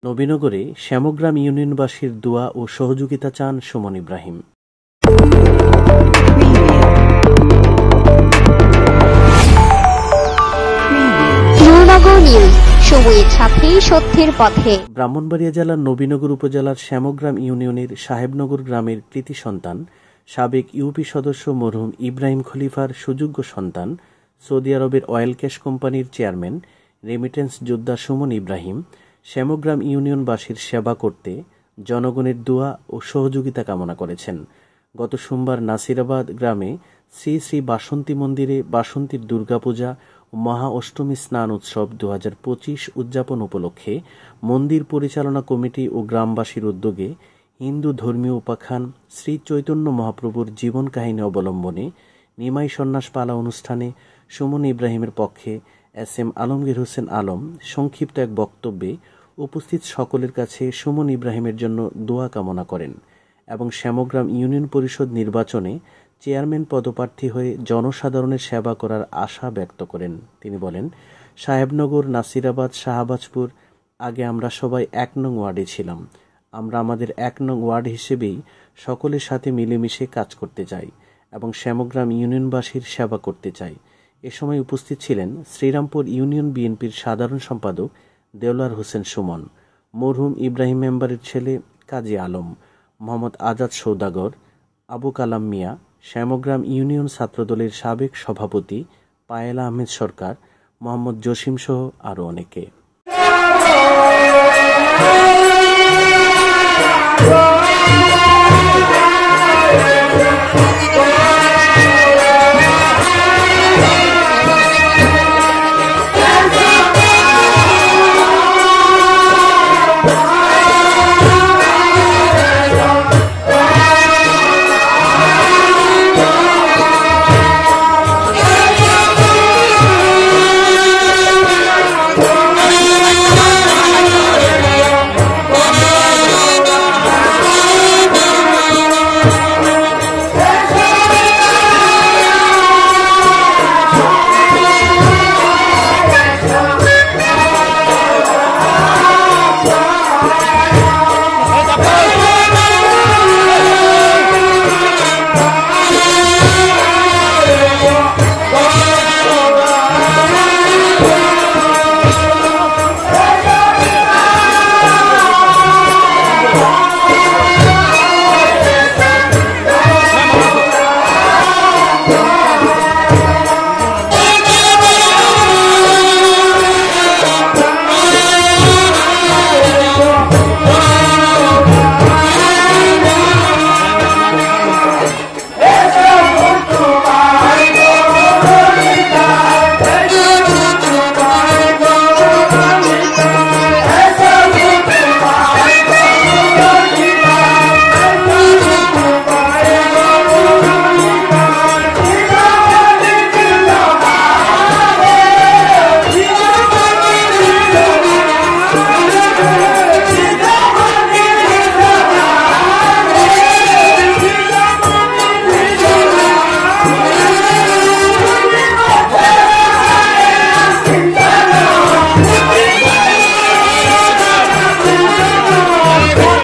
নবীনগরে শ্যামগ্রাম ইউনিয়নবাসীর দোয়া ও সহযোগিতা চান সুমন ইব্রাহিম। সময়ের সাথে সত্যের পথে। ব্রাহ্মণবাড়িয়া জেলার নবীনগর উপজেলার শ্যামগ্রাম ইউনিয়নের সাহেবনগর গ্রামের কৃতি সন্তান, সাবেক ইউপি সদস্য মরহুম ইব্রাহিম খলিফার সুযোগ্য সন্তান, সৌদি আরবের অয়েল ক্যাশ কোম্পানির চেয়ারম্যান রেমিটেন্স যোদ্ধা সুমন ইব্রাহিম শ্যামগ্রাম ইউনিয়নবাসীর সেবা করতে জনগণের দোয়া ও সহযোগিতা কামনা করেছেন। গত সোমবার নাসিরাবাদ গ্রামে শ্রী শ্রী বাসন্তী মন্দিরে বাসন্তীর দুর্গাপূজা ও মহা অষ্টমী স্নান উৎসব 2025 উদযাপন উপলক্ষে মন্দির পরিচালনা কমিটি ও গ্রামবাসীর উদ্যোগে হিন্দু ধর্মীয় উপাখ্যান শ্রী চৈতন্য মহাপ্রভুর জীবন কাহিনী অবলম্বনে নিমাই সন্ন্যাস পালা অনুষ্ঠানে সুমন ইব্রাহিমের পক্ষে এস.এম. আলমগীর হোসেন আলম সংক্ষিপ্ত এক বক্তব্যে উপস্থিত সকলের কাছে সুমন ইব্রাহিমের জন্য দোয়া কামনা করেন এবং শ্যামগ্রাম ইউনিয়ন পরিষদ নির্বাচনে চেয়ারম্যান পদপ্রার্থী হয়ে জনসাধারণের সেবা করার আশা ব্যক্ত করেন। তিনি বলেন, সাহেবনগর, নাসিরাবাদ, শাহবাজপুর আগে আমরা সবাই 1 নং ওয়ার্ডে ছিলাম। আমরা আমাদের 1 নং ওয়ার্ড হিসেবেই সকলের সাথে মিলেমিশে কাজ করতে চাই এবং শ্যামগ্রাম ইউনিয়নবাসীর সেবা করতে চাই। এ সময় উপস্থিত ছিলেন শ্রীরামপুর ইউনিয়ন বিএনপির সাধারণ সম্পাদক দেওলার হোসেন সুমন, মরহুম ইব্রাহিম মেম্বারের ছেলে কাজী আলম, মোহাম্মদ আজাদ সৌদাগর, আবু কালাম মিয়া, শ্যামগ্রাম ইউনিয়ন ছাত্রদলের সাবেক সভাপতি পায়েলা আহমেদ সরকার, মোহাম্মদ জসিম সহ আরও অনেকে।